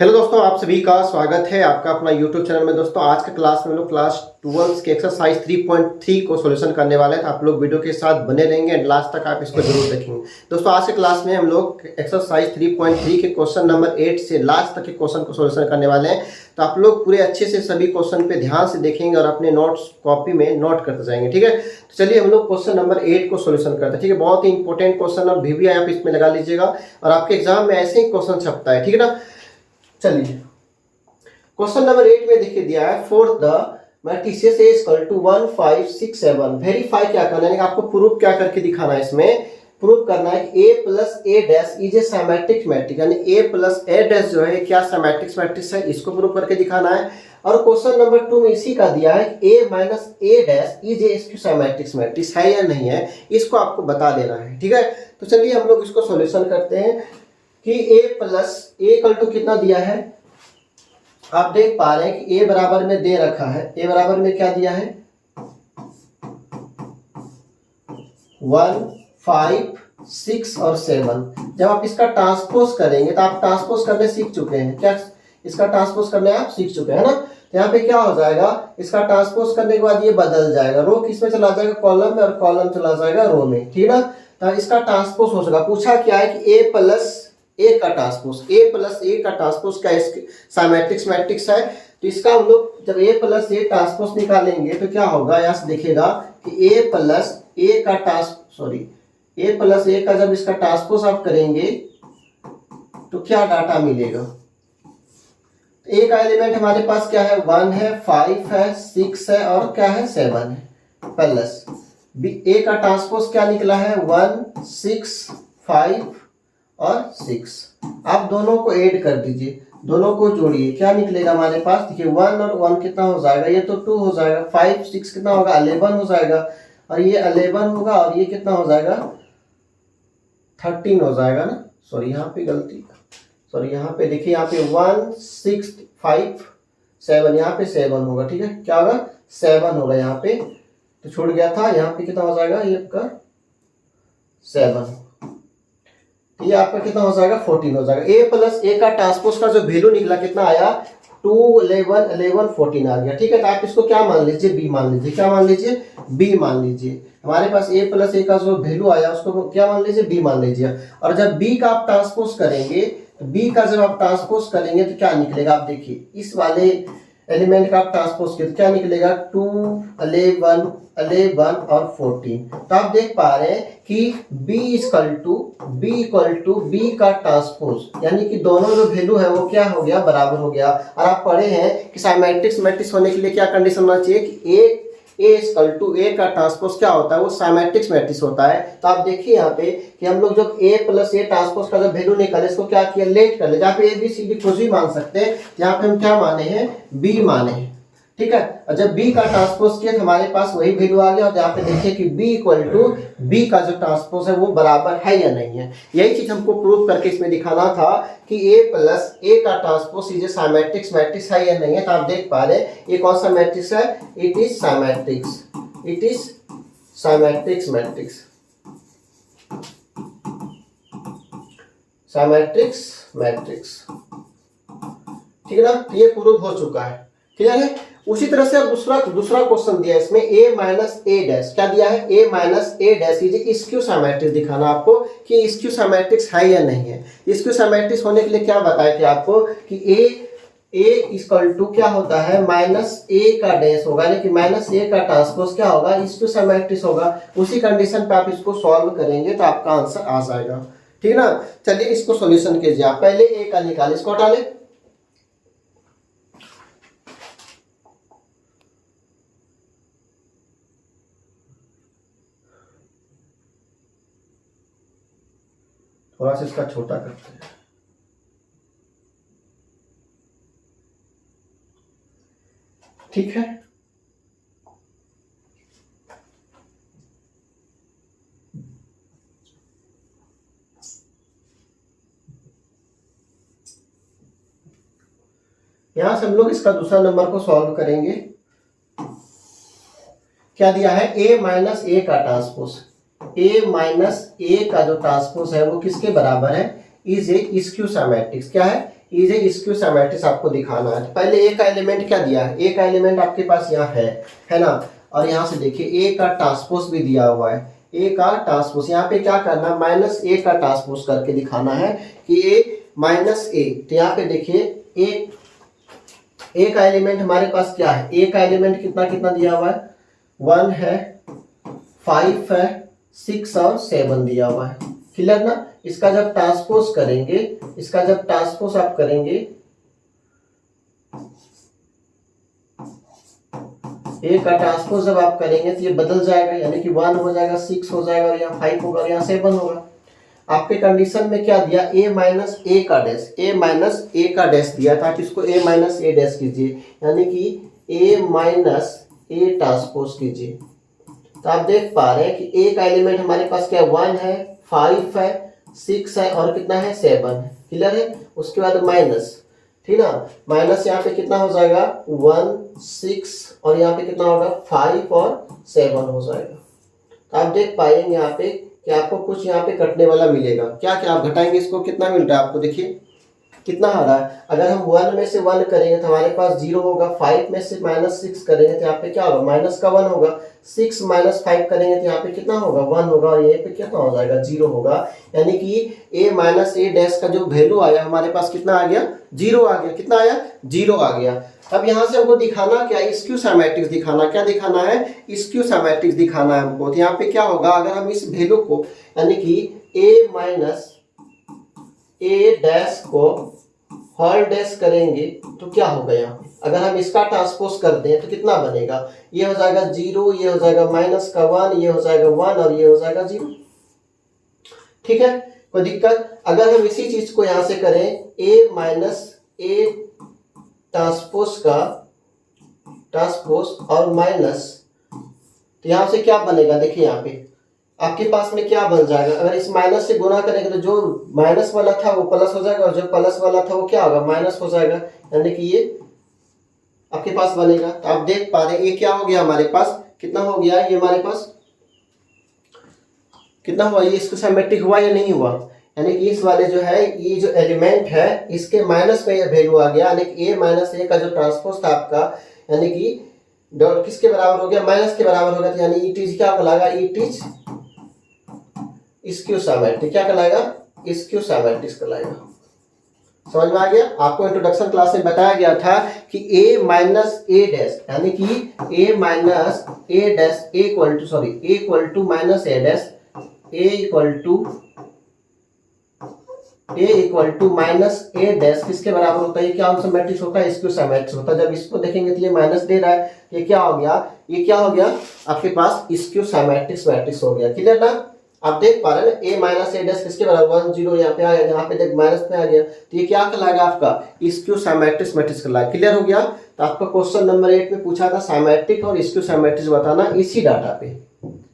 Hello दोस्तों, आप सभी का स्वागत है आपका अपना YouTube चैनल में। दोस्तों आज के क्लास में हम लोग क्लास 12 के एक्सरसाइज 3.3 को सॉल्यूशन करने वाले हैं। तो आप लोग वीडियो के साथ बने रहेंगे एंड लास्ट तक आप इसको जरूर देखेंगे। दोस्तों आज के क्लास में हम लोग एक्सरसाइज 3.3 के क्वेश्चन नंबर 8 से लास्ट तक के क्वेश्चन को सॉल्यूशन करने वाले हैं। तो आप लोग पूरे अच्छे से सभी क्वेश्चन पे ध्यान से देखेंगे और अपने नोट्स कॉपी में नोट करते जाएंगे, ठीक है। तो चलिए हम लोग क्वेश्चन नंबर 8 को सॉल्यूशन करते हैं, ठीक है। बहुत ही इंपॉर्टेंट क्वेश्चन और भी आप इसमें लगा लीजिएगा और आपके एग्जाम में ऐसे ही क्वेश्चन छपता है, ठीक है ना। चलिए क्वेश्चन नंबर 8 में देखिए दिया है for the matrices A equal to 1 5 6 7 verify क्या करना है, आपको प्रूफ क्या करके दिखाना है। इसमें प्रूफ करना है कि A plus A dash is a symmetric matrix, यानी A प्लस A डैश जो है क्या सिमेट्रिक मैट्रिक्स है, इसको प्रूफ करके दिखाना है। और क्वेश्चन नंबर 2 में इसी का दिया है A minus A dash is A skew symmetric matrix है या नहीं है, इसको आपको बता देना है, ठीक है। तो चलिए हम लोग इसको सॉल्यूशन करते हैं कि A plus A equal to कितना दिया है। आप देख पा रहे हैं कि A बराबर में दे रखा है, A बराबर में क्या दिया है 1 5 6 और 7। जब आप इसका ट्रांसपोज करेंगे तो आप ट्रांसपोज करने सीख चुके हैं, क्या इसका ट्रांसपोज करने आप सीख चुके हैं ना। तो यहाँ पे क्या हो जाएगा, इसका ट्रांसपोज करने के बाद ये बदल जाएगा, रो किस में चला जाएगा कॉलम में और कॉलम चला जाएगा रो में, ठीक है ना। तो इसका ट्रांसपोज हो सका। पूछा क्या है कि A प्लस A का ट्रांसपोज, A प्लस A का ट्रांसपोज क्या सिमेट्रिक मैट्रिक्स है। तो इसका हम लोग जब A प्लस A ट्रांसपोज निकालेंगे तो क्या होगा, यहाँ से देखिएगा कि A प्लस A का जब इसका ट्रांसपोज आप करेंगे तो क्या डाटा मिलेगा। A का एलिमेंट हमारे पास क्या है 1 है 5 है 6 है और क्या है 7 है प्लस A का ट्रांसपोज क्या निकला है 1 6 5 और 6। आप दोनों को ऐड कर दीजिए, दोनों को जोड़िए, क्या निकलेगा हमारे पास। देखिए 1 और 1 कितना हो जाएगा, ये तो 2 हो जाएगा, 5 6 कितना होगा 11 हो जाएगा और ये 11 होगा और ये कितना हो जाएगा 13 हो जाएगा ना। सॉरी यहाँ पे गलती, सॉरी यहाँ पे देखिए, यहाँ पे 1 6 5 7, यहाँ पे 7 होगा, ठीक है। क्या होगा 7 होगा, यहाँ पे तो छूट गया था, यहाँ पे कितना हो जाएगा ये आपका 7, ये आपका कितना हो जाएगा 14 हो जाएगा। A प्लस A का ट्रांसपोज का जो वैल्यू निकला कितना आया 2 11 11 14 आ गया, ठीक है। तो आप इसको क्या मान लीजिए B मान लीजिए, क्या मान लीजिए B मान लीजिए। हमारे पास A प्लस A का जो वैल्यू आया उसको क्या मान लीजिए B मान लीजिए। और जब B का आप ट्रांसपोज करेंगे तो B का जब आप ट्रांसपोज करेंगे तो क्या निकलेगा, आप देखिए इस वाले एलिमेंट का आप ट्रांसपोज किया तो क्या निकलेगा 2 11 11 और 14। तो आप देख पा रहे हैं कि B इक्वल टू B का ट्रांसपोज, यानी कि दोनों जो वैल्यू है वो क्या हो गया बराबर हो गया। और आप पढ़े हैं कि सिमेट्रिक मैट्रिक्स होने के लिए क्या कंडीशन होना चाहिए कि A इक्वल टू A का ट्रांसपोज क्या होता है वो सिमेट्रिक मैट्रिक्स होता है। तो आप देखिए यहाँ पे कि हम लोग जब A प्लस A ट्रांसपोज का जब वैल्यू निकाले इसको क्या किया लेट कर ले, जहाँ पे ABCD कुछ भी मान सकते हैं, यहाँ पे हम क्या माने हैं B माने हैं, ठीक है। और जब B का ट्रांसपोज किया तो हमारे पास वही वैल्यू आ गया। और यहाँ पे देखिए कि B इक्वल टू B का जो ट्रांसपोज है वो बराबर है या नहीं है। यही चीज हमको प्रूव करके इसमें दिखाना था कि A प्लस A का ट्रांसपोज इज सिमेट्रिक मैट्रिक्स है या नहीं है। तो आप देख पा रहे हैं ये कौन सा मैट्रिक्स है, it is symmetrics, it is symmetric matrix, symmetrics matrix, ठीक है ना। ये प्रूव हो चुका है, क्लियर है। उसी तरह से दूसरा क्वेश्चन दिया है इसमें A माइनस A डैश, क्या दिया है A माइनस A डैश ये स्क्यू सिमेट्रिक दिखाना आपको कि स्क्यू सिमेट्रिक्स है या नहीं है। स्क्यू सिमेट्रिक्स होने के लिए क्या बताया थे आपको कि A इक्वल टू क्या होता है माइनस A का डैश होगा, यानी कि माइनस A का ट्रांसपोज क्या होगा स्क्यू सिमेट्रिक्स होगा। उसी कंडीशन पे आप इसको सॉल्व करेंगे तो आपका आंसर आ जाएगा, ठीक है ना। चलिए इसको सॉल्यूशन कीजिए। आप पहले A का निकाले, इसको हटा ले, थोड़ा सा इसका छोटा करते हैं, ठीक है। यहां से हम लोग इसका दूसरा नंबर को सॉल्व करेंगे। क्या दिया है A माइनस A का ट्रांसपोज, A माइनस A का जो ट्रांसपोज है वो किसके बराबर है, इज ए स्क्यू सिमेट्रिक्स। क्या है ये जो स्क्यू मैट्रिक्स आपको दिखाना है। तो पहले ए का एलिमेंट क्या दिया है, ए का एलिमेंट आपके पास यहाँ है ना। और यहाँ से देखिए ए का ट्रांसपोज भी दिया हुआ है, ए का ट्रांसपोज। यहाँ पे क्या करना, माइनस ए का ट्रांसपोज करके दिखाना है कि ए माइनस ए। तो यहाँ पे देखिए ए का एलिमेंट हमारे पास क्या है, ए का एलिमेंट कितना कितना दिया हुआ है, 1 है, 5 है, 6 और 7 दिया हुआ है। क्लियर ना। इसका जब ट्रांसपोज करेंगे, इसका जब ट्रांसपोज आप करेंगे, ए का ट्रांसपोज जब आप करेंगे तो ये बदल जाएगा, यानी कि 1 हो जाएगा, 6 हो जाएगा, और यहाँ 5 होगा, यहाँ 7 होगा। आपके कंडीशन में क्या दिया, ए माइनस ए का डैश, ए माइनस ए का डैश दिया था, कि इसको ए माइनस ए डैश कीजिए, यानी कि ए माइनस ए ट्रांसपोज कीजिए। तो आप देख पा रहे हैं कि ए का एलिमेंट हमारे पास क्या है, 1 है, 5 है, 6 है, और कितना है, 7 है। क्लियर है। उसके बाद माइनस, ठीक ना, माइनस यहाँ पे कितना हो जाएगा, 1, 6, और यहाँ पे कितना होगा, 5 और 7 हो जाएगा। तो आप देख पाएंगे यहाँ पे कि आपको कुछ यहाँ पे कटने वाला मिलेगा। क्या क्या आप घटाएंगे, इसको कितना मिल रहा है आपको, देखिए कितना आ रहा है। अगर हम 1 में से 1 करेंगे तो हमारे पास 0 होगा, 5 में से -6 करेंगे तो यहाँ पे क्या होगा, माइनस का 1 होगा, 6 - 5 करेंगे तो यहाँ पे कितना होगा, 1 होगा, और यहाँ पे कितना हो जाएगा, 0 होगा। यानी कि ए माइनस ए डैश का जो वैल्यू आया हमारे पास कितना आ गया, 0 आ गया। कितना आया, 0 आ गया। अब यहाँ से हमको दिखाना क्या, स्क्यू मैट्रिक्स दिखाना, क्या दिखाना है, स्क्यू मैट्रिक्स दिखाना है हमको। तो यहाँ पे क्या होगा, अगर हम इस वैल्यू को यानी कि ए माइनस ए डैश को होल डैश करेंगे तो क्या होगा, यहाँ पे अगर हम इसका ट्रांसपोज कर दें तो कितना बनेगा, ये हो जाएगा 0, ये हो जाएगा माइनस का 1, ये हो जाएगा 1, और ये हो जाएगा 0। ठीक है, कोई दिक्कत। अगर हम इसी चीज को यहां से करें, ए माइनस ए ट्रांसपोज का ट्रांसपोज और माइनस, तो यहां से क्या बनेगा, देखिए यहाँ पे आपके पास में क्या बन जाएगा, अगर इस माइनस से गुना करेंगे तो जो माइनस वाला था वो प्लस हो जाएगा, और जो प्लस वाला था वो क्या होगा, माइनस हो जाएगा, यानी कि ये आपके पास बनेगा। तो आप देख पा रहे हैं ये क्या हो गया हमारे पास, कितना हो गया, ये हमारे पास कितना हुआ, ये इसको सिमेट्रिक हुआ या नहीं हुआ, यानी कि इस वाले जो है, ये जो एलिमेंट है इसके माइनस में ये वैल्यू आ गया, यानी कि ए माइनस ए का जो ट्रांसपोज था आपका, यानी कि किसके बराबर हो गया, माइनस के बराबर हो गया। तो यानी इट इज क्या कहलाएगा, इट इज स्क्यू मैट्रिक्स। क्या कहलाएगा, स्क्यू मैट्रिक्स कहलाएगा। समझ में आ गया। आपको इंट्रोडक्शन क्लास में बताया गया था कि ए माइनस ए डैश, यानी कि A minus A dash equal to minus A dash, A equal to minus A dash किसके बराबर होता है, ये क्या मैट्रिक्स होता है, स्क्यू मैट्रिक्स होता है। जब इसको देखेंगे तो ये माइनस दे रहा है, ये क्या हो गया, ये क्या हो गया आपके पास, स्क्यू मैट्रिक्स हो गया। क्लियर ना। आप देख पा रहे हैं ना, ए माइनस ए डैश किसके बराबर, 1 0 यहाँ पे आ गया, यहाँ पे देख माइनस में आ गया, तो ये क्या कहलाएगा आपका, स्क्यू मैट्रिक्स कहलाएगा। क्लियर हो गया। तो आपका क्वेश्चन नंबर 8 में पूछा था साइमेट्रिक और स्क्यू मैट्रिक्स बताना इसी डाटा पे।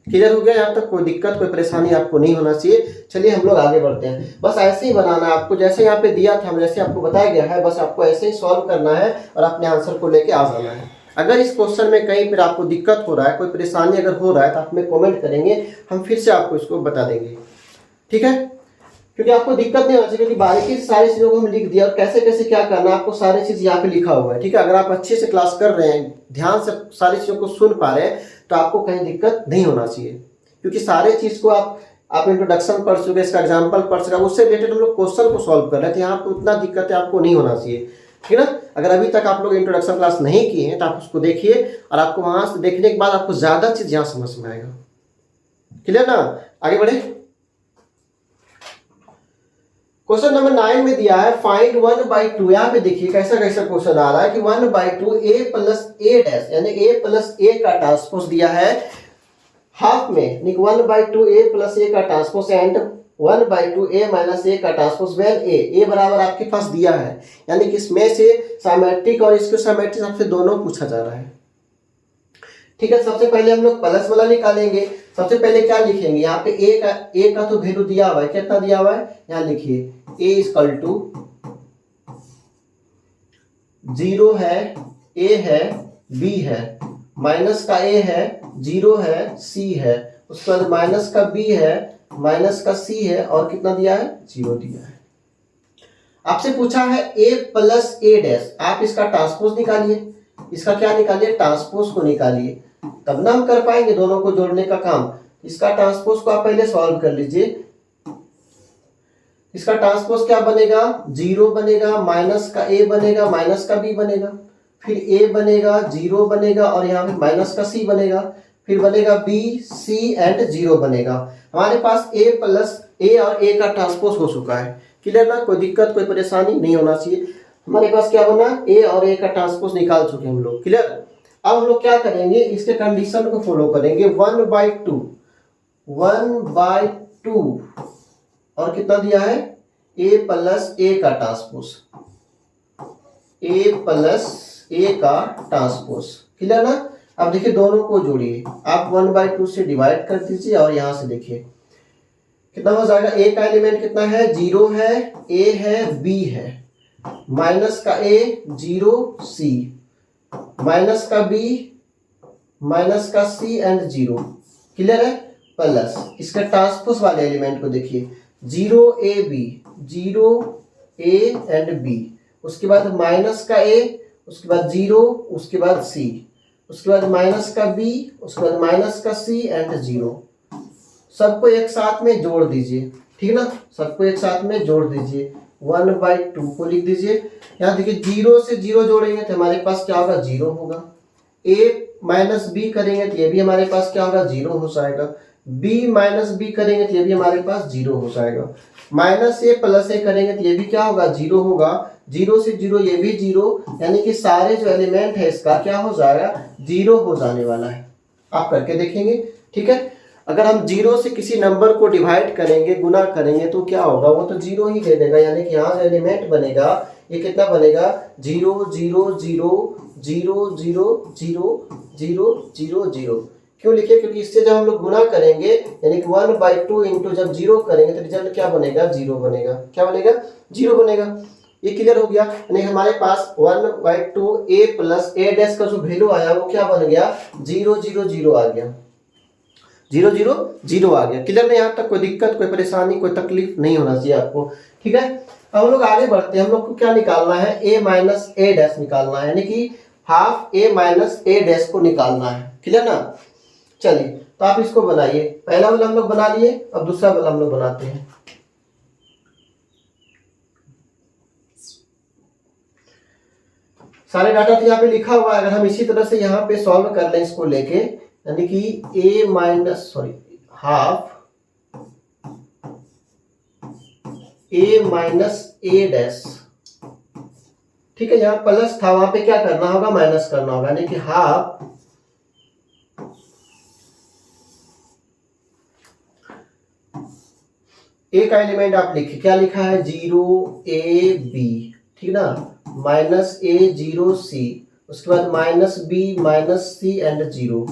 क्लियर हो गया, यहाँ तक कोई दिक्कत कोई परेशानी आपको नहीं होना चाहिए। चलिए हम लोग आगे बढ़ते हैं। बस ऐसे ही बनाना है आपको, जैसे यहाँ पे दिया था, जैसे आपको बताया गया है, बस आपको ऐसे ही सॉल्व करना है और अपने आंसर को लेके आ जाना है। अगर इस क्वेश्चन में कहीं पर आपको दिक्कत हो रहा है, कोई परेशानी अगर हो रहा है तो आप हमें कमेंट करेंगे, हम फिर से आपको इसको बता देंगे। ठीक है, क्योंकि आपको दिक्कत नहीं होना चाहिए, क्योंकि बारीकी से सारी चीज़ों को हम लिख दिया और कैसे कैसे क्या करना है आपको सारी चीज़ यहाँ पे लिखा हुआ है। ठीक है, अगर आप अच्छे से क्लास कर रहे हैं, ध्यान से सारी चीज़ों को सुन पा रहे हैं, तो आपको कहीं दिक्कत नहीं होना चाहिए, क्योंकि सारे चीज़ को आप इंट्रोडक्शन पढ़ चुके, इसका एग्जाम्पल पढ़ चुके, उससे रिलेटेड हम लोग क्वेश्चन को सॉल्व कर रहे थे। यहाँ पे उतना दिक्कत आपको नहीं होना चाहिए। ठीक है ना। अगर अभी तक आप लोग इंट्रोडक्शन क्लास नहीं किए हैं तो आप उसको देखिए, और आपको वहां से देखने के बाद आपको ज्यादा चीज यहाँ समझ में आएगा। क्लियर ना। आगे बढ़े। क्वेश्चन नंबर 9 में दिया है फाइंड 1/2। यहाँ पे देखिए कैसा कैसा क्वेश्चन आ रहा है कि 1/2 ए प्लस ए डैश, यानी ए प्लस ए का ट्रांसपोज दिया है हाफ में, 1/2 ए प्लस ए का ट्रांसपोज एंड 1/2 ए माइनस ए का ट्रांसपोज वेन ए बराबर आपके पास दिया है, यानी कि इसमें से साइमेट्रिक और स्क्यू मैट्रिक्स आपसे दोनों पूछा जा रहा है। ठीक है, सबसे पहले हम लोग प्लस वाला निकालेंगे। सबसे पहले क्या लिखेंगे, यहाँ पे ए का तो वैल्यू दिया हुआ है, कितना दिया हुआ है, यहाँ लिखिए ए इक्वल टू 0 है, ए है, बी है, माइनस का ए है, 0 है, सी है, उसके बाद माइनस का बी है, माइनस का सी है, और कितना दिया है, 0 दिया है। आपसे पूछा है a प्लस ए डैश, आप इसका ट्रांसपोज निकालिए, इसका क्या निकालिए, ट्रांसपोज को निकालिए, तब ना हम कर पाएंगे दोनों को जोड़ने का काम। इसका ट्रांसपोज को आप पहले सॉल्व कर लीजिए। इसका ट्रांसपोज क्या बनेगा, 0 बनेगा, माइनस का a बनेगा, माइनस का b बनेगा, फिर a बनेगा, 0 बनेगा और यहाँ पे माइनस का c बनेगा, फिर बनेगा b c एंड 0 बनेगा। हमारे पास a प्लस a और a का ट्रांसपोज हो चुका है। क्लियर ना, कोई दिक्कत कोई परेशानी नहीं होना चाहिए। हमारे पास क्या बना, a और a का ट्रांसपोज निकाल चुके हम लोग। क्लियर। अब हम लोग क्या करेंगे, इसके कंडीशन को फॉलो करेंगे। 1/2 और कितना दिया है, a प्लस a का ट्रांसपोज, a प्लस a का ट्रांसपोज। क्लियर ना। अब देखिए दोनों को जोड़िए, आप 1/2 से डिवाइड कर दीजिए और यहां से देखिए कितना हो जाएगा। a का एलिमेंट कितना है, 0 है, a है, b है, माइनस का a 0 c, माइनस का b, माइनस का c एंड 0। क्लियर है। प्लस इसका ट्रांसपोज वाले एलिमेंट को देखिए, 0ab, 0a एंड b, उसके बाद माइनस का a, उसके बाद 0, उसके बाद c, उसके बाद माइनस का b, उसके बाद माइनस का c एंड 0। सबको एक साथ में जोड़ दीजिए, ठीक ना, सबको एक साथ में जोड़ दीजिए। 1/2 को लिख दीजिए। यहाँ देखिए 0 से 0 जोड़ेंगे तो हमारे पास क्या होगा, 0 होगा। a माइनस b करेंगे तो ये भी हमारे पास क्या होगा, 0 हो जाएगा। b माइनस b करेंगे तो ये भी हमारे पास 0 हो जाएगा। माइनस a प्लस a करेंगे तो ये भी क्या होगा, 0 होगा। 0 से 0 ये भी 0, यानी कि सारे जो एलिमेंट है इसका क्या हो जाएगा, 0 हो जाने वाला है। आप करके देखेंगे, ठीक है। अगर हम 0 से किसी नंबर को डिवाइड करेंगे, गुना करेंगे तो क्या होगा, वो तो 0 ही दे देगा, यानी कि यहाँ जो एलिमेंट बनेगा ये कितना बनेगा, 0 0 0 0 0 0 0 0 0। क्यों लिखे, क्योंकि इससे जब हम लोग गुना करेंगे यानी कि 1/2 इंटू जब 0 करेंगे तो रिजल्ट क्या बनेगा, 0 बनेगा। क्या बनेगा, 0 बनेगा। ये क्लियर हो गया। यानी हमारे पास 1/2 a प्लस a डैश का जो वैल्यू आया वो क्या बन गया, 0 0 0 आ गया, 0 0 0 आ गया। क्लियर नहीं, यहाँ तक कोई दिक्कत कोई परेशानी कोई तकलीफ नहीं होना चाहिए आपको, ठीक है। अब हम लोग आगे बढ़ते हैं। हम लोग को क्या निकालना है, a माइनस a डैश निकालना है, यानी कि half a minus a dash को निकालना है। क्लियर ना। चलिए तो आप इसको बनाइए। पहला वाला हम लोग बना लिए, अब दूसरा वाला हम लोग बनाते हैं। सारे डाटा तो यहाँ पे लिखा हुआ है। अगर हम इसी तरह से यहाँ पे सॉल्व कर लें इसको लेके, यानी कि a minus half a minus a dash, ठीक है। यहाँ प्लस था, वहां पे क्या करना होगा, माइनस करना होगा, यानी कि हाफ a का एलिमेंट आप लिखिए, क्या लिखा है, 0ab, ठीक ना, माइनस a 0c, उसके बाद minus b minus c and 0।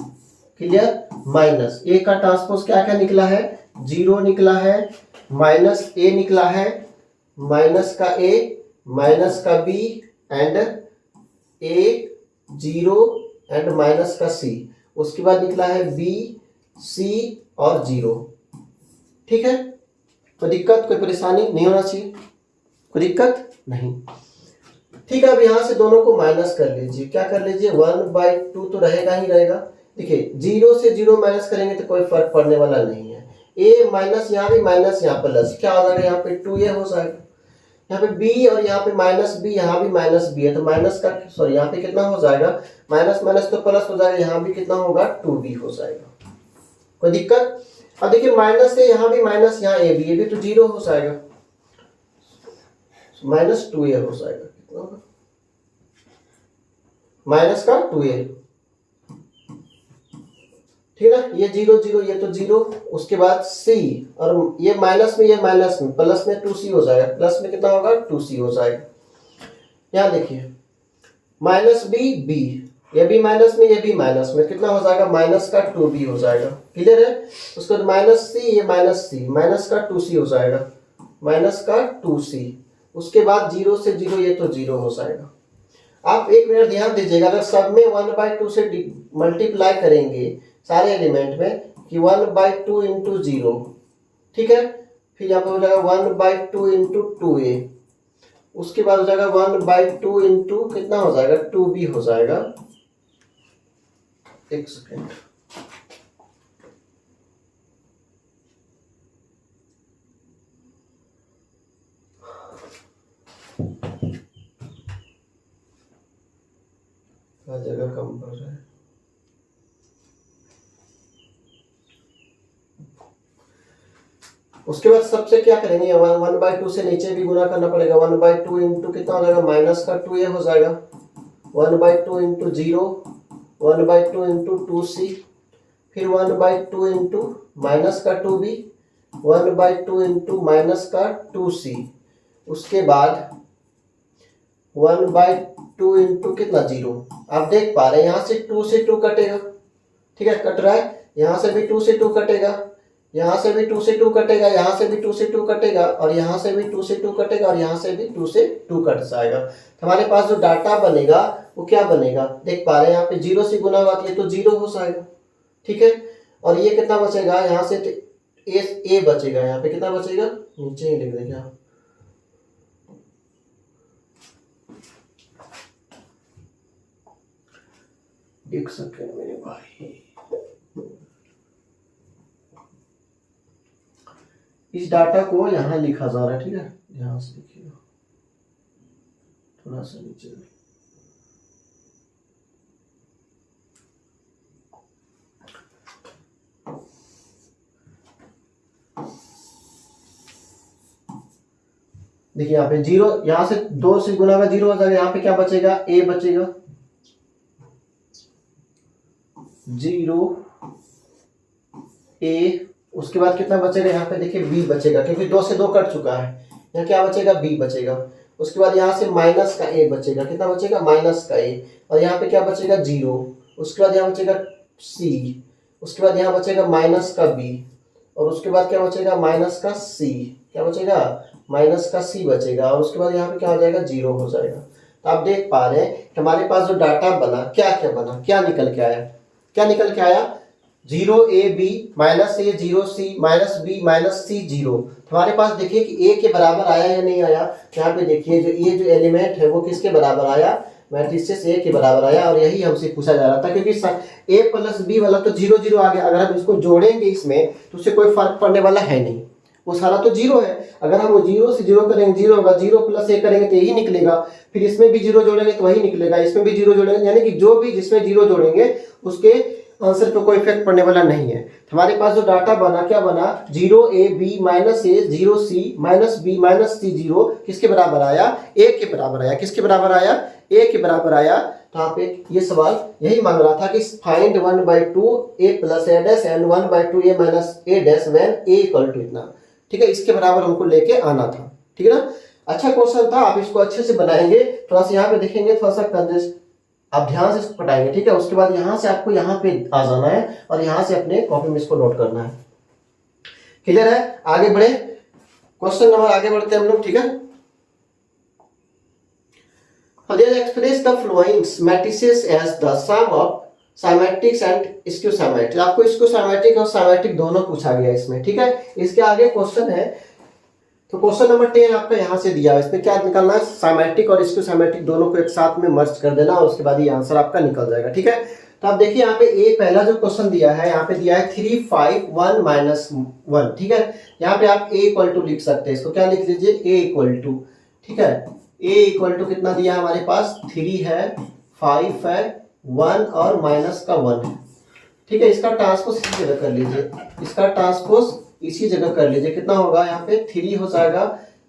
Clear. Minus a का ट्रांसपोज क्या क्या निकला है, 0 निकला है, माइनस a निकला है, माइनस का a, माइनस का b and a 0 and minus का c, उसके बाद निकला है b c और 0। ठीक है, कोई दिक्कत कोई परेशानी नहीं होना चाहिए, कोई दिक्कत नहीं। ठीक है, अब यहां से दोनों को माइनस कर लीजिए। क्या कर लीजिए, 1/2 तो रहेगा ही रहेगा। देखिए 0 से 0 माइनस करेंगे तो कोई फर्क पड़ने वाला नहीं है। a माइनस, यहाँ भी माइनस, यहाँ प्लस, क्या हो जाएगा, यहाँ पे 2a हो जाएगा। यहाँ पे b और यहाँ पे माइनस b, यहाँ भी माइनस b है तो माइनस का सॉरी यहाँ पे कितना हो जाएगा, माइनस माइनस तो प्लस हो जाएगा, यहाँ भी कितना होगा 2b हो जाएगा। कोई दिक्कत। अब देखिए माइनस से यहाँ भी माइनस, यहाँ a भी तो 0 हो जाएगा, माइनस 2a हो जाएगा। कितना होगा, माइनस का 2a, ठीक है ना। ये 0 0, ये तो 0, उसके बाद c और ये माइनस में, ये माइनस में, प्लस में 2c हो जाएगा, प्लस में कितना होगा 2c हो जाएगा। यहाँ देखिए माइनस b, ये भी माइनस में, ये भी माइनस में, कितना हो जाएगा, माइनस का 2b हो जाएगा। क्लियर है। उसके बाद माइनस c, ये माइनस c, माइनस का 2c हो जाएगा, माइनस का 2c। उसके बाद 0 से 0, ये तो 0 हो जाएगा। आप एक मिनट ध्यान दीजिएगा, अगर सब में 1/2 से मल्टीप्लाई करेंगे सारे एलिमेंट में कि 1/2 इंटू 0, ठीक है, फिर यहाँ पे हो जाएगा 1/2 इंटू 2a, उसके बाद हो जाएगा 1/2 इंटू कितना हो जाएगा 2b हो जाएगा। एक सेकेंड, जगह कम पड़ रहा है। उसके बाद सबसे क्या करेंगे, 1/2 से नीचे भी गुना करना पड़ेगा। 1/2 इंटू कितना हो जाएगा -2a हो जाएगा। 1/2 इंटू 0, 1/2 इंटू 2c, फिर 1/2 इंटू -2b, 1/2 इंटू -2c, उसके बाद 1/2 इंटू कितना 0। आप देख पा रहे हैं यहाँ से 2 से 2 कटेगा, ठीक है, कट रहा है। यहाँ से भी 2 से 2 कटेगा, यहाँ से भी 2 से 2 कटेगा, यहाँ से भी 2 से 2 कटेगा, और यहाँ से भी 2 से 2 कटेगा, और यहाँ से भी 2 से 2 कट जाएगा। हमारे पास जो डाटा बनेगा वो क्या बनेगा, देख पा रहे हैं यहाँ पे 0 से गुना हुआ तो ये तो 0 हो जाएगा, ठीक है। और ये कितना बचेगा यहाँ से, ए बचेगा, यहाँ पे कितना बचेगा, नीचे ही लिख देंगे आप। एक सेकेंड मेरे भाई, इस डाटा को यहाँ लिखा जा रहा है, ठीक है, यहाँ से लिखिएगा थोड़ा सा नीचे। देखिए यहाँ पे 0, यहाँ से 2 से गुना का 0 हो जाएगा, यहाँ पे क्या बचेगा, ए बचेगा, 0 ए। उसके बाद कितना बचेगा, यहाँ पे देखिए बी बचेगा, क्योंकि 2 से 2 कट चुका है। यहाँ क्या बचेगा, बी बचेगा। उसके बाद यहाँ से माइनस का ए बचेगा, कितना बचेगा, माइनस का ए, और यहाँ पे क्या बचेगा, 0। उसके बाद यहाँ बचेगा सी, उसके बाद यहाँ बचेगा माइनस का बी, और उसके बाद क्या बचेगा, माइनस का सी, क्या बचेगा, माइनस का सी बचेगा, और उसके बाद यहाँ पे क्या हो जाएगा, 0 हो जाएगा। तो आप देख पा रहे हैं कि हमारे पास जो डाटा बना, क्या क्या बना, क्या निकल के आया, क्या निकल के आया, 0ab -a 0c -b -c 0। हमारे पास देखिए कि a के बराबर आया या नहीं आया। यहाँ पे देखिए जो ये जो एलिमेंट है वो किसके बराबर आया, मैट्रिसेस a के बराबर आया, और यही हमसे पूछा जा रहा था, क्योंकि a प्लस b वाला तो 0 0 आ गया। अगर हम इसको जोड़ेंगे इसमें तो उससे कोई फर्क पड़ने वाला है नहीं, वो सारा तो 0 है। अगर हम वो 0 से 0 करेंगे 0 होगा, 0 प्लस a करेंगे तो यही निकलेगा, फिर इसमें भी 0 जोड़ेंगे तो वही निकलेगा, इसमें भी 0 जोड़ेंगे, यानी कि जो भी जिसमें 0 जोड़ेंगे उसके आंसर पे कोई इफेक्ट पड़ने वाला नहीं है। हमारे पास जो डाटा बना, क्या बना, 0ab -a 0c -b -c 0 किसके बराबर आया, a के बराबर आया। किसके बराबर आया, a के बराबर आया। तो यहाँ पे ये सवाल यही मांग रहा था कि find 1/2 a plus a dash and 1/2 a minus a dash when a equal to इतना, ठीक है, इसके बराबर हमको लेके आना था, ठीक है ना। अच्छा क्वेश्चन था, आप इसको अच्छे से बनाएंगे। थोड़ा सा यहाँ पे देखेंगे, थोड़ा सा कंजेस्ट आप ध्यान से इसको पढ़ाएंगे, ठीक है। उसके बाद यहाँ से आपको यहाँ पे आ जाना है और यहाँ से अपने कॉपी में इसको नोट करना है। क्लियर है, आगे बढ़े, क्वेश्चन नंबर आगे बढ़ते हैं हम लोग, ठीक है। Express the following matrices as the sum of symmetrics and skew symmetric. आपको स्क्यू सिमेट्रिक और सिमेट्रिक दोनों पूछा गया इसमें, ठीक है। इसके आगे क्वेश्चन है, तो क्वेश्चन नंबर 10 आपका यहाँ से दिया है। इसमें क्या निकालना है, सिमेट्रिक और स्क्यू सिमेट्रिक दोनों को एक साथ में मर्ज कर देना, और उसके बाद ये आंसर आपका निकल जाएगा, ठीक है। तो आप देखिए यहाँ पे ए पहला जो क्वेश्चन दिया है, यहाँ पे दिया है 3 5 1 -1, ठीक है। यहाँ पे आप a इक्वल टू लिख सकते हैं, इसको क्या लिख लीजिए, a इक्वल टू, ठीक है। a इक्वल टू कितना दिया है हमारे पास, 3 है, 5 है, 1 और माइनस का 1 है, ठीक है। इसका ट्रांसपोज इसी जगह कर लीजिए, इसका ट्रांसपोज इसी जगह कर लीजिए। कितना होगा यहाँ पे, 3 हो जाएगा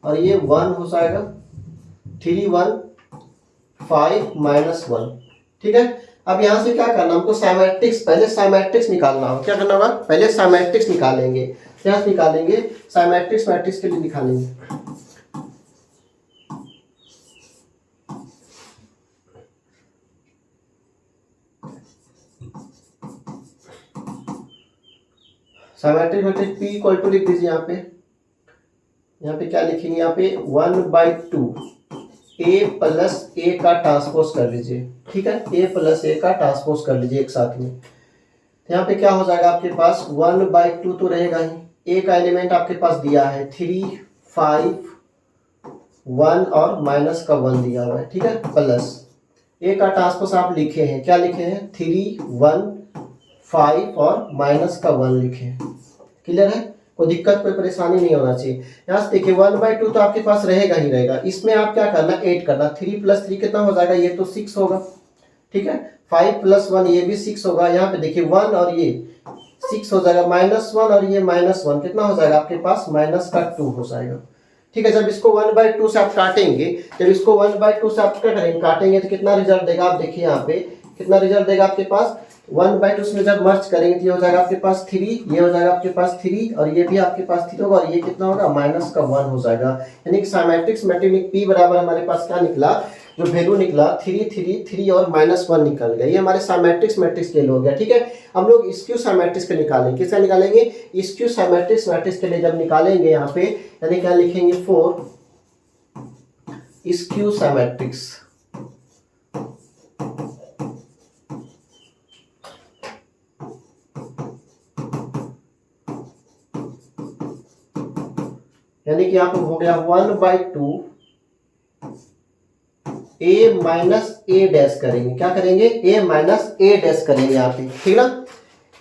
और ये 1 हो जाएगा, 3 1 5 -1, ठीक है। अब यहाँ से क्या करना हमको, सिमेट्रिक्स, पहले सिमेट्रिक्स निकालना हो। क्या करना होगा, पहले सिमेट्रिक्स निकालेंगे। क्या निकालेंगे, सिमेट्रिक्स मैट्रिक्स के लिए निकालेंगे। Symmetric matrix p equal to लिख दीजिए यहाँ पे क्या लिखेंगे, यहाँ पे 1/2 a प्लस a का ट्रांसपोज कर लीजिए, ठीक है। a प्लस a का ट्रांसपोज कर लीजिए एक साथ में। तो यहाँ पे क्या हो जाएगा आपके पास, 1/2 तो रहेगा ही, a का एलिमेंट आपके पास दिया है 3 5 1 और माइनस का 1 दिया हुआ है, ठीक है, प्लस ए का ट्रांसपोज आप लिखे हैं, क्या लिखे हैं, 3 1 5 और माइनस का 1 लिखे हैं। क्लियर है, कोई दिक्कत कोई परेशानी नहीं होना चाहिए। यहाँ से देखिए 1/2 तो आपके पास रहेगा ही रहेगा, इसमें आप क्या करना, 8 करना, 3 + 3 कितना हो जाएगा, ये तो 6 होगा, ठीक है, 5 + 1 ये भी 6 होगा। यहाँ पे देखिए 1 और ये 6 हो जाएगा, -1 और ये -1 कितना हो जाएगा आपके पास, -2 हो जाएगा, ठीक है। जब इसको 1/2 से आप काटेंगे, जब इसको 1/2 से आप क्या करेंगे, काटेंगे तो कितना रिजल्ट देगा, आप देखिए यहाँ पे कितना रिजल्ट देगा आपके पास, 1/2 में जब मर्ज करेंगे तो ये हो जाएगा आपके पास 3, ये हो जाएगा आपके पास 3 और ये भी आपके पास 3 होगा और ये कितना होगा, -1 हो जाएगा। यानी कि साइमेट्रिक मैट्रिक्स P बराबर हमारे पास क्या निकला, जो वैल्यू निकला 3 3 3 और -1 निकल गया, ये हमारे साइमेट्रिक मैट्रिक्स के लिए हो गया, ठीक है। हम लोग स्क्यू साइमेट्रिक्स के निकालेंगे, किसका निकालेंगे, स्क्यू साइमेट्रिक मैट्रिक्स के लिए जब निकालेंगे यहाँ पे, यानी क्या लिखेंगे, 4 स्क्यू साइमेट्रिक्स, यानी कि यहाँ पे हो गया 1/2 a माइनस ए डैश करेंगे, क्या करेंगे, a माइनस ए डैश करेंगे यहाँ पे, ठीक ना।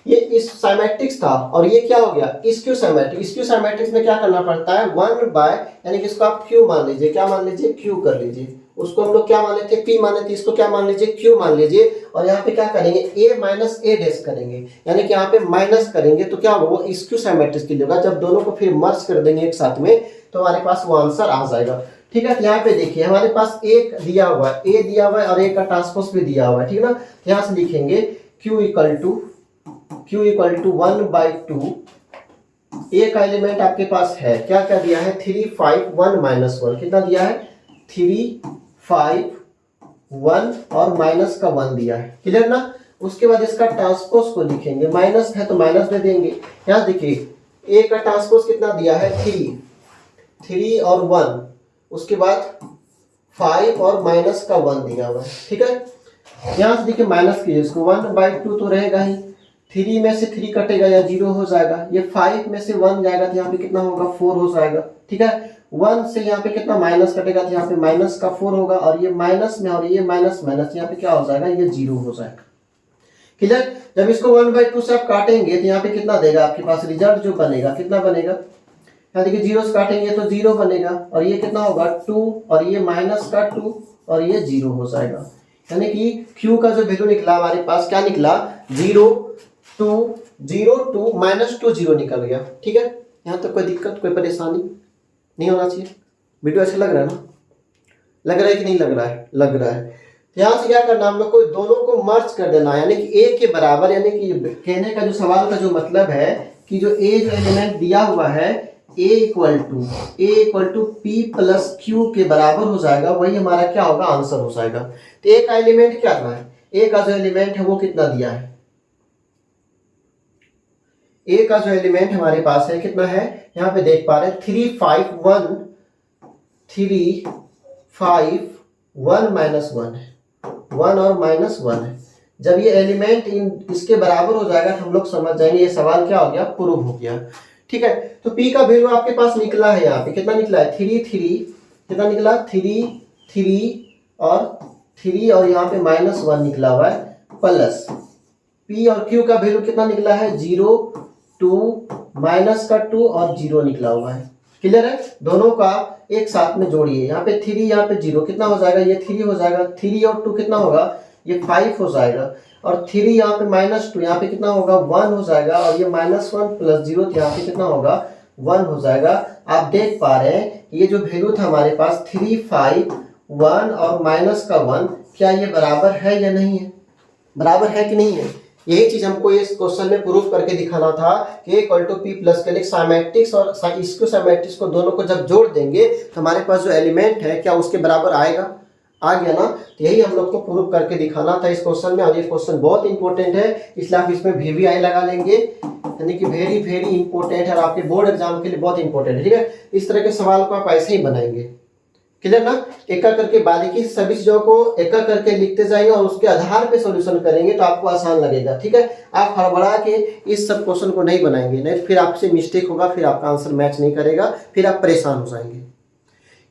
ये इस साइमेट्रिक्स था और ये क्या हो गया, स्क्यू साइमेट्रिक्स। स्क्यू साइमेट्रिक्स में क्या करना पड़ता है, 1/ यानी कि इसको आप q मान लीजिए, क्या मान लीजिए, q कर लीजिए, उसको हम लोग क्या मान लेते हैं, p मान लेते हैं, इसको क्या मान लीजिए, q मान लीजिए, और यहाँ पे क्या करेंगे, a माइनस ए डैश करेंगे, यानी कि यहाँ पे माइनस करेंगे तो क्या होगा, वो स्क्यू साइमेट्रिक्स के लिए होगा। जब दोनों को फिर मर्ज कर देंगे एक साथ में तो हमारे पास वो आंसर आ जाएगा, ठीक है। यहाँ पे देखिए हमारे पास एक दिया हुआ है, ए दिया हुआ है और ए का ट्रांसपोज भी दिया हुआ है, ठीक है ना। यहाँ से लिखेंगे q = 1/2, ए का एलिमेंट आपके पास है, क्या क्या दिया है, 3 5 1 -1, कितना दिया है, 3 5 1 और माइनस का 1 दिया है, क्लियर ना। उसके बाद इसका ट्रांसपोज को लिखेंगे, माइनस है तो माइनस दे देंगे। यहाँ देखिए ए का ट्रांसपोज कितना दिया है, 3 और 1, उसके बाद 5 और माइनस का 1 दिया हुआ है, ठीक है। यहाँ से देखिए माइनस कीजिए इसको, 1/2 तो रहेगा ही, 3 में से 3 कटेगा या 0 हो जाएगा, ये 5 में से 1 जाएगा तो यहाँ पे कितना होगा, 4 हो जाएगा, ठीक है। 1 से यहाँ पे कितना माइनस कटेगा तो यहाँ पे माइनस का 4 होगा और ये माइनस में और ये माइनस माइनस यहाँ पे क्या हो जाएगा, ये 0 हो जाएगा, क्लियर। जब इसको 1/2 से आप काटेंगे तो यहाँ पे कितना देगा आपके पास, रिजल्ट जो बनेगा कितना बनेगा, यहाँ देखिए 0 से काटेंगे तो 0 बनेगा और ये कितना होगा, 2 और ये -2 और ये 0 हो जाएगा। यानी कि q का जो वैल्यू निकला हमारे पास क्या निकला, 0 2 0 2 -2 0 निकल गया, ठीक है। यहाँ तक कोई दिक्कत कोई परेशानी नहीं होना चाहिए। वीडियो अच्छा लग रहा है ना, लग रहा है कि नहीं लग रहा है, लग रहा है। यहाँ से क्या करना, हम लोग को दोनों को मर्ज कर देना, यानी कि a के बराबर, यानी कि कहने का जो सवाल का जो मतलब है कि जो a जो एलिमेंट दिया हुआ है a = p + q के बराबर हो जाएगा, वही हमारा क्या होगा, आंसर हो जाएगा। तो a का एलिमेंट क्या था, a का जो एलिमेंट है वो कितना दिया है, a का जो एलिमेंट हमारे पास है कितना है, यहाँ पे देख पा रहे हैं 3 5 1 3 5 1 -1 है, 1 और -1 है। जब ये एलिमेंट इसके बराबर हो जाएगा तो हम लोग समझ जाएंगे ये सवाल क्या हो गया, प्रूव हो गया, ठीक है। तो p का वैल्यू आपके पास निकला है, यहाँ पे कितना निकला है, 3 3 कितना निकला, 3 3 और यहाँ पे -1 निकला हुआ है, प्लस p और q का वैल्यू कितना निकला है, 0 2 -2 और 0 निकला हुआ है, क्लियर है। दोनों का एक साथ में जोड़िए, यहाँ पे 3 यहाँ पे 0 कितना हो जाएगा, ये 3 हो जाएगा, 3 और 2 कितना होगा, ये 5 हो जाएगा, और 3 यहाँ पे -2 यहाँ पे कितना होगा, 1 हो जाएगा, और ये -1 + 0 यहाँ पे कितना होगा, 1 हो जाएगा। आप देख पा रहे हैं ये जो वैल्यू था हमारे पास 3 5 1 और -1, क्या ये बराबर है या नहीं है, बराबर है कि नहीं है। यही चीज हमको इस क्वेश्चन में प्रूफ करके दिखाना था कि a = p + के लिए साइमेट्रिक्स और स्क्यू साइमेट्रिक्स को दोनों को जब जोड़ देंगे तो हमारे पास जो एलिमेंट है क्या उसके बराबर आएगा, आ गया ना। तो यही हम लोग को प्रूफ करके दिखाना था इस क्वेश्चन में, और ये क्वेश्चन बहुत इंपॉर्टेंट है, इसलिए आप इसमें VVI लगा लेंगे, यानी कि वेरी वेरी इंपॉर्टेंट है और आपके बोर्ड एग्जाम के लिए बहुत इंपॉर्टेंट है, ठीक है। इस तरह के सवाल को आप ऐसे ही बनाएंगे, क्लियर ना। एक करके बारीकी से सभी चीजों को एक करके लिखते जाएंगे और उसके आधार पे सॉल्यूशन करेंगे तो आपको आसान लगेगा, ठीक है। आप हड़बड़ा के इस सब क्वेश्चन को नहीं बनाएंगे, नहीं फिर आपसे मिस्टेक होगा, फिर आपका आंसर मैच नहीं करेगा, फिर आप परेशान हो जाएंगे,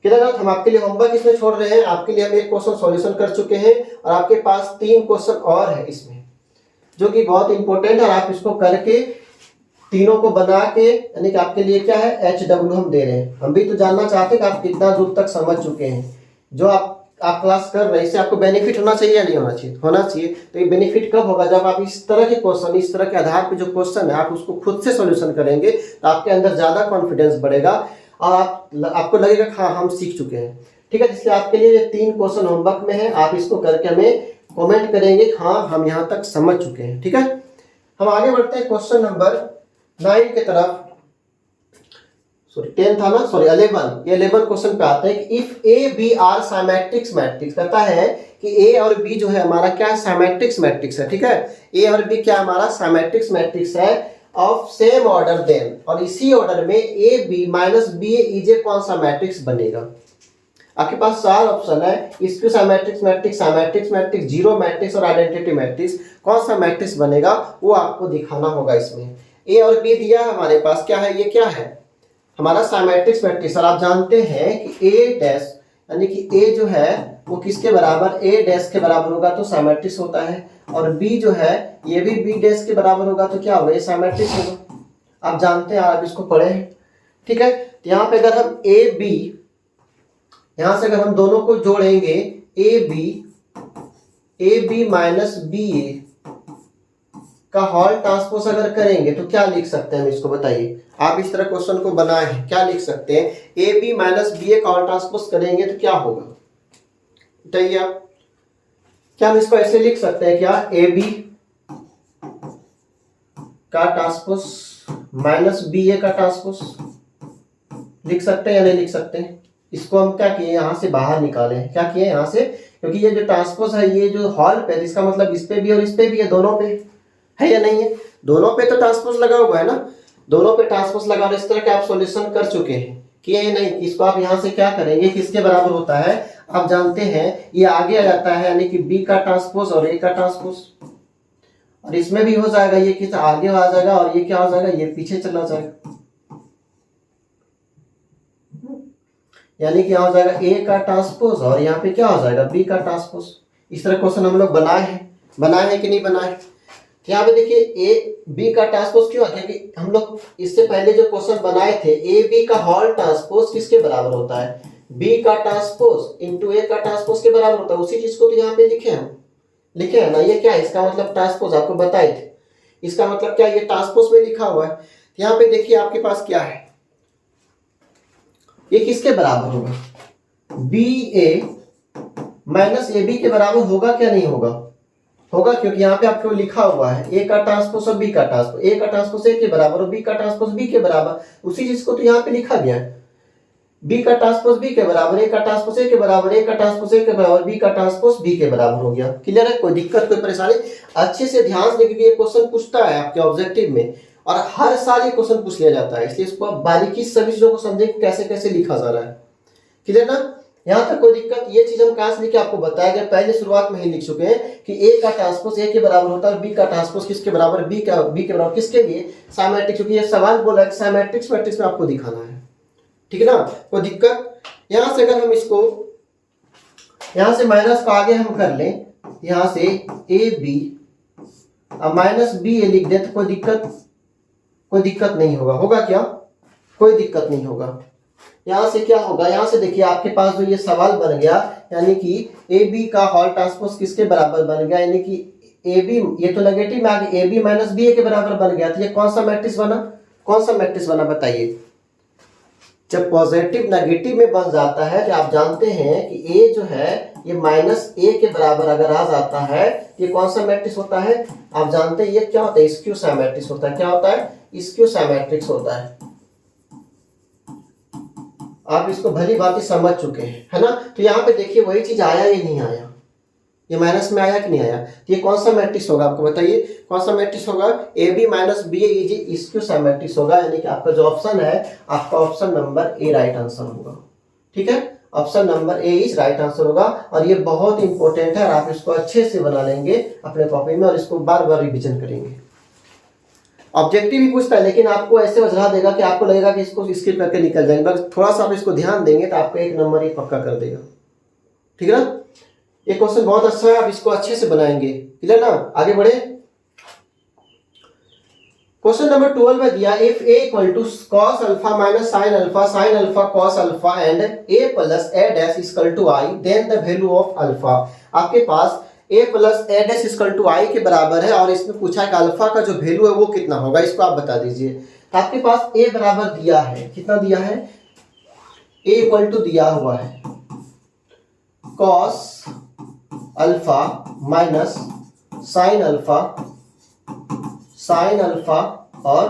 क्लियर है? हम आपके लिए होमवर्क इसमें छोड़ रहे हैं, आपके लिए हम एक क्वेश्चन सॉल्यूशन कर चुके हैं और आपके पास 3 क्वेश्चन और है इसमें जो कि बहुत इंपॉर्टेंट है। आप इसको करके तीनों को बना के, यानी कि आपके लिए क्या है HW हम दे रहे हैं। हम भी तो जानना चाहते हैं कि आप कितना दूर तक समझ चुके हैं। जो आप क्लास कर रहे हैं इससे आपको बेनिफिट होना चाहिए या नहीं होना चाहिए? होना चाहिए। तो ये बेनिफिट कब होगा? जब आप इस तरह के क्वेश्चन, इस तरह के आधार पे जो क्वेश्चन है आप उसको खुद से सॉल्यूशन करेंगे तो आपके अंदर ज्यादा कॉन्फिडेंस बढ़ेगा और आपको लगेगा हाँ हम सीख चुके हैं। ठीक है, इसलिए आपके लिए ये 3 क्वेश्चन होमवर्क में है, आप इसको करके हमें कमेंट करेंगे हाँ हम यहाँ तक समझ चुके हैं। ठीक है, हम आगे बढ़ते हैं क्वेश्चन नंबर 9 के तरफ। सॉरी 10 था ना, सॉरी 11। ये 11 क्वेश्चन पे आते हैं कि if A B are symmetrics matrix, कहता है कि ए और बी जो है हमारा क्या है साइमेट्रिक्स मैट्रिक्स है। ठीक है, ए और बी क्या हमारा साइमेट्रिक्स मैट्रिक्स है ऑफ सेम ऑर्डर देन, और इसी ऑर्डर में A B minus B is A कौन सा मैट्रिक्स बनेगा? आपके पास 4 ऑप्शन है, skew symmetrics matrix, symmetrics matrix, zero matrix और आइडेंटिटी मैट्रिक्स। कौन सा मैट्रिक्स बनेगा वो आपको दिखाना होगा। इसमें ए और बी दिया है हमारे पास, क्या है ये, क्या है हमारा साइमेट्रिक्स मैट्रिक्स। और आप जानते हैं कि ए डैश यानी कि ए जो है वो किसके बराबर, ए डैश के बराबर होगा तो साइमेट्रिक्स होता है, और बी जो है ये भी बी डैश के बराबर होगा तो क्या होगा, ये साइमेट्रिक्स होगा। आप जानते हैं, आप इसको पढ़े हैं। ठीक है, तो यहाँ पे अगर हम ए बी, यहां से अगर हम दोनों को जोड़ेंगे ए बी माइनस बी ए का हॉल ट्रांसपोज अगर करेंगे तो क्या लिख सकते हैं हम, इसको बताइए। आप इस तरह क्वेश्चन को बनाए हैं, क्या लिख सकते हैं? ए बी माइनस बी ए का हॉल ट्रांसपोज करेंगे तो क्या होगा बताइए आप। क्या हम इसको ऐसे लिख सकते हैं, क्या ए बी का ट्रांसपोज माइनस बी ए का ट्रांसपोज लिख सकते हैं या नहीं लिख सकते हैं? इसको हम क्या किए, यहां से बाहर निकाले। क्या किए यहां से, क्योंकि ये जो ट्रांसपोज है ये जो हॉल पे, इसका मतलब इस पे भी और इस पे भी है, दोनों पे है या नहीं है? दोनों पे तो ट्रांसपोज लगा हुआ है ना, दोनों पे ट्रांसपोज लगा, और इस तरह के आप सॉल्यूशन कर चुके हैं कि ये नहीं, इसको आप यहां से क्या करेंगे, किसके बराबर होता है आप जानते हैं, ये आगे आ जाता है यानी कि बी का ट्रांसपोज और ए का ट्रांसपोज, और इसमें भी हो जाएगा, ये किस आगे आ जाएगा और ये क्या हो जाएगा, ये पीछे चला जाएगा, यानी कि यहाँ हो जाएगा ए का ट्रांसपोज और यहाँ पे क्या हो जाएगा बी का ट्रांसपोज। इस तरह क्वेश्चन हम लोग बनाए हैं कि नहीं बनाए? यहाँ पे देखिए ए बी का ट्रांसपोज क्यों है, क्योंकि हम लोग इससे पहले जो क्वेश्चन बनाए थे ए बी का हॉल ट्रांसपोज किसके बराबर होता है, बी का ट्रांसपोज इंटू ए का ट्रांसपोज के बराबर होता है। उसी चीज को तो यहाँ पे लिखे हैं ना, ये क्या है, इसका मतलब ट्रांसपोज आपको बताए थे, इसका मतलब क्या, ये ट्रांसपोज में लिखा हुआ है। यहाँ पे देखिए आपके पास क्या है, ये किसके बराबर होगा, B A minus A B के बराबर होगा क्या नहीं होगा, होगा, क्योंकि यहाँ पे आपको लिखा हुआ है ए का ट्रांसपोज और बी का ट्रांसपोज, ए का ट्रांसपोज ए के बराबर और बी का ट्रांसपोज बी के बराबर, उसी चीज को तो यहाँ पे लिखा गया है, बी का ट्रांसपोज बी के बराबर, ए का ट्रांसपोज ए के बराबर, ए का ट्रांसपोज ए के बराबर, बी का ट्रांसपोज बी के बराबर हो गया। क्लियर है, कोई दिक्कत कोई परेशानी? अच्छे से ध्यान से, क्योंकि ये क्वेश्चन पूछता है आपके ऑब्जेक्टिव में और हर साल ये क्वेश्चन पूछ लिया जाता है, इसलिए इसको बारीकी से सभी चीजों को समझे कैसे कैसे लिखा जा रहा है। क्लियर ना, यहाँ तक कोई दिक्कत? ये चीज हम कहां से लिखे आपको बताया गया, पहले शुरुआत में ही लिख चुके हैं कि ए का ट्रांसपोज ए के बराबर होता है, बी का ट्रांसपोज किसके बराबर, बी के बराबर, किसके लिए, साइमेट्रिक, क्योंकि ये सवाल बोला है साइमेट्रिक्स मैट्रिक्स में आपको दिखाना है। ठीक है ना, कोई दिक्कत? यहां से अगर हम इसको यहां से माइनस को आगे हम कर लें, यहां से ए बी माइनस बी ए लिख दे तो कोई दिक्कत नहीं होगा, होगा क्या, कोई दिक्कत नहीं होगा। यहां से क्या होगा, यहां से देखिए आपके पास जो ये सवाल बन गया, यानी कि ए बी का हॉल ट्रांसपोज किसके बराबर बन गया, यानी कि ए बी, ये तो नेगेटिव में आ गया, ए बी माइनस बी ए के बराबर बन गया, तो ये कौन सा मैट्रिक्स बना, कौन सा मैट्रिक्स बना बताइए। जब पॉजिटिव नेगेटिव में बन जाता है तो आप जानते हैं कि ए जो है ये माइनस ए के बराबर अगर आ जाता है, ये कौन सा मैट्रिक्स होता है आप जानते हैं, ये क्या होता है, स्क्यू साइमेट्रिक्स होता है। क्या होता है, स्क्यू साइमेट्रिक्स होता है। आप इसको भली भांति समझ चुके हैं, है ना। तो यहाँ पे देखिए वही चीज आया या नहीं आया, ये माइनस में आया कि नहीं आया, तो ये कौन सा मैट्रिक्स होगा आपको बताइए, कौन सा मैट्रिक्स होगा, A B minus B A is skew symmetrics होगा, यानी कि आपका जो ऑप्शन है आपका option number A right answer होगा। ठीक है, option number A is right answer होगा, और ये बहुत इंपॉर्टेंट है और आप इसको अच्छे से बना लेंगे अपने कॉपी में और इसको बार बार रिविजन करेंगे। ऑब्जेक्टिव भी पूछता है, लेकिन आपको ऐसे वजह देगा कि आपको लगेगा कि इसको स्किप करके निकल जाएंगे, बस थोड़ा सा आप इसको ध्यान देंगे तो आपको 1 नंबर ही पक्का कर देगा। ठीक है ना, ये क्वेश्चन बहुत अच्छा है, आप इसको अच्छे से बनाएंगे। क्लियर ना, आगे बढ़े। क्वेश्चन नंबर 12 में दिया if a equal to cos alpha minus sin alpha cos alpha and a plus a dash equal to i then the value of alpha. आपके पास a plus a dash equal to i के बराबर है और इसमें पूछा है कि अल्फा का जो वैल्यू है वो कितना होगा, इसको आप बता दीजिए। तो आपके पास a बराबर दिया है, कितना दिया है, a इक्वल टू दिया हुआ है cos alpha minus sin alpha और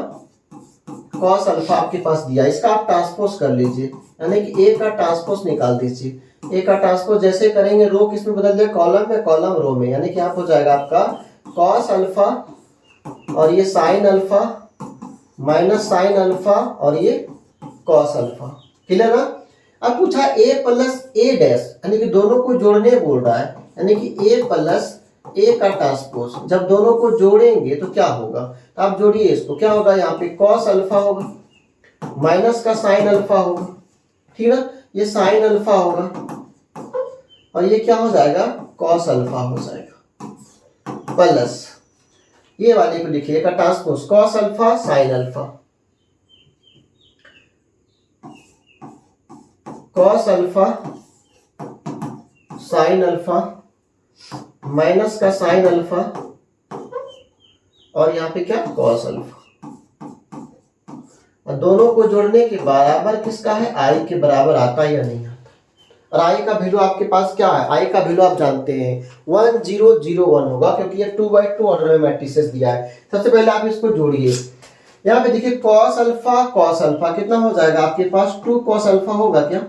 cos अल्फा आपके पास दिया। इसका आप ट्रांसपोज कर लीजिए, यानी कि a का ट्रांसपोज निकाल दीजिए। a का ट्रांसपोज जैसे करेंगे रो किस में बदल जाए, कॉलम में, कॉलम रो में, यानी कि आप हो जाएगा आपका cos अल्फा और ये sin alpha minus sin alpha और ये cos अल्फा। क्लियर ना। अब पूछा a प्लस a डैश, यानी कि दोनों को जोड़ने बोल रहा है, यानी कि a प्लस a का ट्रांसपोज, जब दोनों को जोड़ेंगे तो क्या होगा, तो आप जोड़िए इसको, क्या होगा, यहाँ पे cos अल्फा होगा माइनस का sin अल्फा होगा, ठीक है ना, ये sin अल्फा होगा और ये क्या हो जाएगा, cos अल्फा हो जाएगा, प्लस ये वाले को लिखिए का transpose cos alpha sin alpha, cos alpha sin alpha minus का sin अल्फा और यहाँ पे क्या cos अल्फा, और दोनों को जोड़ने के बराबर किसका है, i के बराबर आता है या नहीं आता। और i का वैल्यू आपके पास क्या है, i का वैल्यू आप जानते हैं 1001 होगा, क्योंकि ये 2/2 ऑर्डर में मैट्रिसेस दिया है। सबसे पहले आप इसको जोड़िए, यहाँ पे देखिए cos अल्फा कितना हो जाएगा आपके पास, 2 cos अल्फा होगा क्या,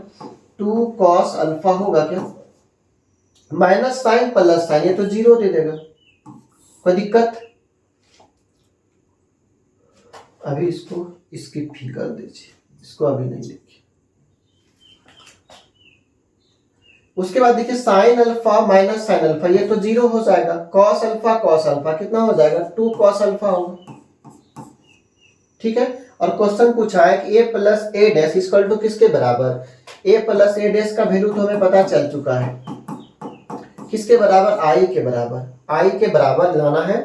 2 cos अल्फा होगा क्या, माइनस साइन प्लस साइन, ये तो 0 दे देगा, कोई दिक्कत। अभी इसको स्किप भी कर दीजिए, इसको अभी नहीं देखिए। उसके बाद देखिए sine alpha minus sine alpha, ये तो 0 हो जाएगा, cos अल्फा कितना हो जाएगा, 2 cos अल्फा होगा, ठीक है। और क्वेश्चन पूछा है कि a plus a dash equal to किसके बराबर, a प्लस a डैश का वैल्यू तो हमें पता चल चुका है, किसके बराबर, i के बराबर, i के बराबर लाना है।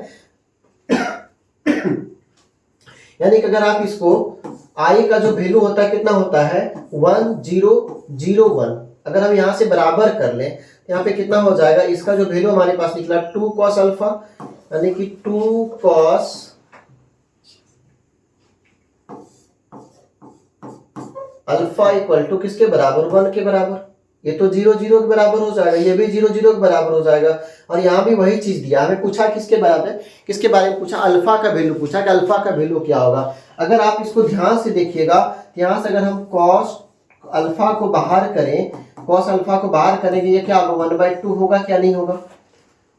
यानी कि अगर आप इसको i का जो वैल्यू होता है कितना होता है 1001, अगर हम यहाँ से बराबर कर लें तो यहाँ पे कितना हो जाएगा, इसका जो वैल्यू हमारे पास निकला 2 cos अल्फा, यानी कि 2 cos अल्फा इक्वल टू किसके बराबर, 1 के बराबर, ये तो 0 0 के बराबर हो जाएगा, ये भी 0 0 के बराबर हो जाएगा। और यहाँ भी वही चीज दिया, हमें पूछा किसके बराबर, किसके बारे में पूछा, अल्फा का वैल्यू पूछा कि अल्फा का वैल्यू क्या होगा। अगर आप इसको ध्यान से देखिएगा, यहाँ से अगर हम cos अल्फा को बाहर करें, cos अल्फा को बाहर करेंगे, ये क्या होगा, 1/2 होगा क्या नहीं होगा,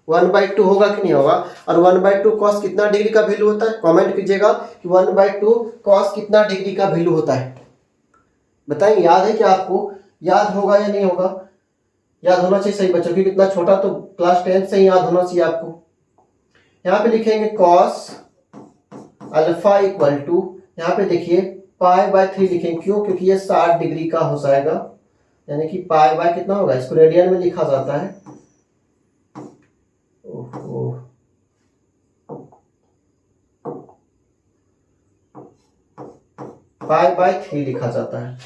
1/2 होगा कि नहीं होगा। और 1/2 cos कितना डिग्री का वैल्यू होता है, कमेंट कीजिएगा कि 1/2 cos कितना डिग्री का वैल्यू होता है, बताएंगे। याद है क्या आपको, याद होगा या नहीं होगा, याद होना चाहिए सही बच्चों, क्योंकि इतना छोटा तो क्लास 10 से ही याद होना चाहिए आपको। यहाँ पे लिखेंगे cos अल्फा इक्वल टू, यहाँ पे देखिए π/3 लिखेंगे, क्यों, क्योंकि ये 60 डिग्री का हो जाएगा, यानी कि π कितना होगा, इसको रेडियन में लिखा जाता है, π/3 लिखा जाता है,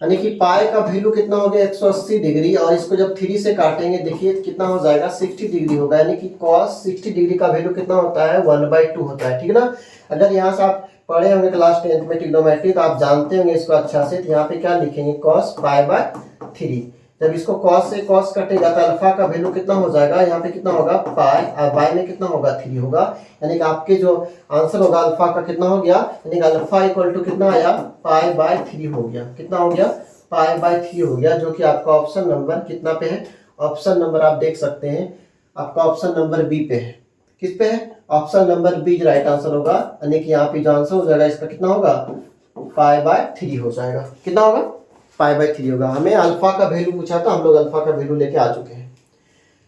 यानी कि पाई का वैल्यू कितना हो गया 180 डिग्री, और इसको जब 3 से काटेंगे देखिए कितना हो जाएगा 60 डिग्री होगा, यानी कि cos 60 डिग्री का वैल्यू कितना होता है 1/2 होता है, ठीक है ना। अगर यहाँ से आप पढ़े होंगे क्लास 10th में ट्रिग्नोमेट्री तो आप जानते होंगे इसको अच्छा से, तो यहाँ पे क्या लिखेंगे cos π/3, जब इसको cos से cos कटेगा तो अल्फा का वैल्यू कितना हो जाएगा, यहाँ पे कितना होगा पाई, और बाय में कितना होगा 3 होगा, यानी कि आपके जो आंसर होगा अल्फा का कितना हो गया, यानी कि अल्फा इक्वल टू कितना आया π/3 हो गया, कितना हो गया π/3 हो गया, जो कि आपका ऑप्शन नंबर कितना पे है, ऑप्शन नंबर आप देख सकते हैं आपका ऑप्शन नंबर बी पे है, किस पे है, option number B right answer होगा, यानी कि यहाँ पे जो आंसर हो जाएगा इसका कितना होगा π/3 हो जाएगा, कितना होगा π/3 होगा। हमें अल्फा का वैल्यू पूछा था, हम लोग अल्फा का वैल्यू लेके आ चुके हैं,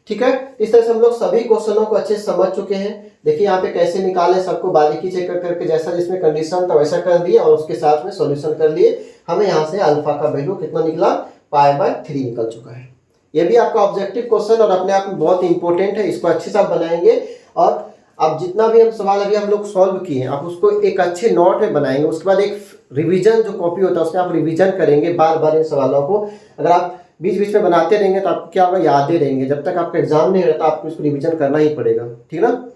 ठीक है। इस तरह से हम लोग सभी क्वेश्चनों को अच्छे से समझ चुके हैं। देखिए यहाँ पे कैसे निकालें, सबको बारीकी से कर करके जैसा जिसमें कंडीशन था वैसा कर दिए और उसके साथ में सॉल्यूशन कर लिए। हमें यहाँ से अल्फा का वैल्यू कितना निकला, π/3 निकल चुका है। ये भी आपका ऑब्जेक्टिव क्वेश्चन और अपने आप में बहुत इंपॉर्टेंट है, इसको अच्छे से आप बनाएंगे। और अब जितना भी हम सवाल अभी हम लोग सॉल्व किए आप उसको एक अच्छे नोट में बनाएंगे। उसके बाद एक रिवीजन जो कॉपी होता है उसमें आप रिवीजन करेंगे बार बार इन सवालों को। अगर आप बीच बीच में बनाते रहेंगे तो आपको क्या होगा, यादें रहेंगे। जब तक आपका एग्जाम नहीं रहता आपको इसको रिवीजन करना ही पड़ेगा, ठीक ना।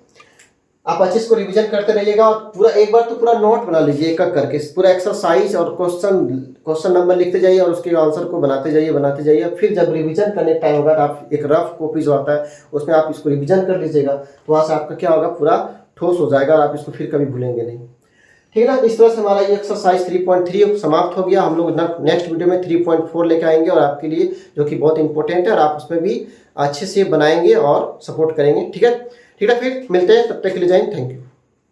आप अच्छे से रिवीजन करते रहिएगा और पूरा एक बार तो पूरा नोट बना लीजिए एक एक करके, पूरा एक्सरसाइज और क्वेश्चन नंबर लिखते जाइए और उसके आंसर को बनाते जाइए। फिर जब रिवीजन करने टाइम होगा तो आप एक रफ कॉपी जो आता है उसमें आप इसको रिवीजन कर लीजिएगा, तो वहाँ से आपका क्या होगा, पूरा ठोस हो जाएगा और आप इसको फिर कभी भूलेंगे नहीं, ठीक है ना। इस तरह से हमारा ये एक्सरसाइज 3.3 समाप्त हो गया। हम लोग नेक्स्ट वीडियो में 3.4 लेके आएंगे और आपके लिए जो कि बहुत इंपॉर्टेंट है और आप उसमें भी अच्छे से बनाएंगे और सपोर्ट करेंगे, ठीक है। फिर मिलते हैं, तब तक के लिए जय हिंद, थैंक यू।